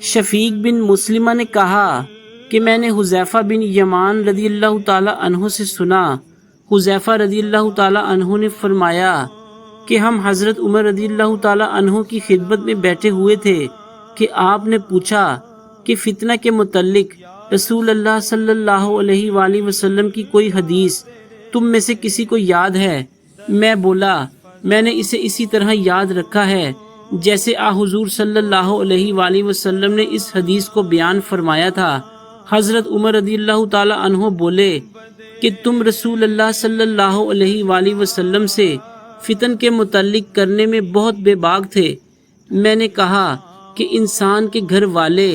شفیق بن مسلمہ نے کہا کہ میں نے حذیفہ بن یمان رضی اللہ تعالیٰ عنہ سے سنا، حذیفہ رضی اللہ تعالیٰ عنہ نے فرمایا کہ ہم حضرت عمر رضی اللہ تعالیٰ عنہ کی خدمت میں بیٹھے ہوئے تھے کہ آپ نے پوچھا کہ فتنہ کے متعلق رسول اللہ صلی اللہ علیہ وآلہ وسلم کی کوئی حدیث تم میں سے کسی کو یاد ہے؟ میں بولا میں نے اسے اسی طرح یاد رکھا ہے جیسے حضور صلی اللہ علیہ وآلہ وسلم نے اس حدیث کو بیان فرمایا تھا۔ حضرت عمر رضی اللہ تعالیٰ عنہ بولے کہ تم رسول اللہ صلی اللہ علیہ وآلہ وسلم سے فتن کے متعلق کرنے میں بہت بے باک تھے۔ میں نے کہا کہ انسان کے گھر والے،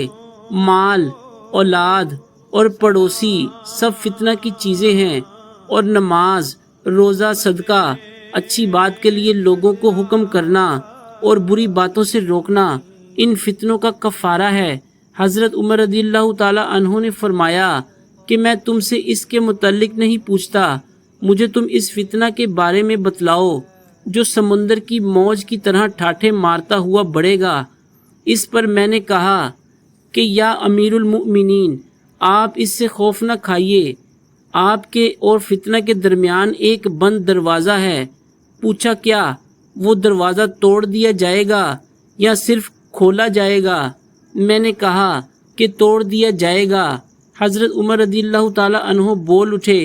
مال، اولاد اور پڑوسی سب فتنہ کی چیزیں ہیں، اور نماز، روزہ، صدقہ، اچھی بات کے لیے لوگوں کو حکم کرنا اور بری باتوں سے روکنا ان فتنوں کا کفارہ ہے۔ حضرت عمر رضی اللہ تعالیٰ عنہ نے فرمایا کہ میں تم سے اس کے متعلق نہیں پوچھتا، مجھے تم اس فتنہ کے بارے میں بتلاؤ جو سمندر کی موج کی طرح ٹھاٹھے مارتا ہوا بڑھے گا۔ اس پر میں نے کہا کہ یا امیر المؤمنین، آپ اس سے خوف نہ کھائیے، آپ کے اور فتنہ کے درمیان ایک بند دروازہ ہے۔ پوچھا کیا وہ دروازہ توڑ دیا جائے گا یا صرف کھولا جائے گا؟ میں نے کہا کہ توڑ دیا جائے گا۔ حضرت عمر رضی اللہ تعالیٰ عنہ بول اٹھے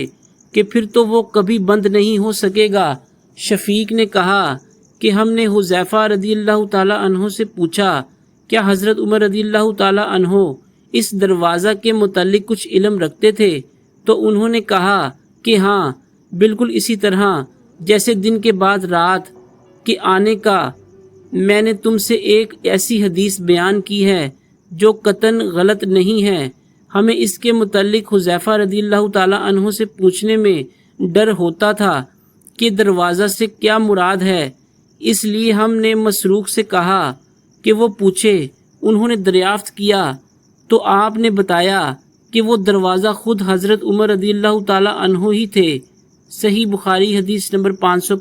کہ پھر تو وہ کبھی بند نہیں ہو سکے گا۔ شفیق نے کہا کہ ہم نے حذیفہ رضی اللہ تعالیٰ عنہ سے پوچھا کیا حضرت عمر رضی اللہ تعالیٰ عنہ اس دروازہ کے متعلق کچھ علم رکھتے تھے؟ تو انہوں نے کہا کہ ہاں، بالکل اسی طرح جیسے دن کے بعد رات کے آنے کا۔ میں نے تم سے ایک ایسی حدیث بیان کی ہے جو قطعاً غلط نہیں ہے۔ ہمیں اس کے متعلق حذیفہ رضی اللہ تعالیٰ عنہ سے پوچھنے میں ڈر ہوتا تھا کہ دروازہ سے کیا مراد ہے، اس لیے ہم نے مسروق سے کہا کہ وہ پوچھے۔ انہوں نے دریافت کیا تو آپ نے بتایا کہ وہ دروازہ خود حضرت عمر رضی اللہ تعالیٰ عنہ ہی تھے۔ صحیح بخاری حدیث نمبر 500۔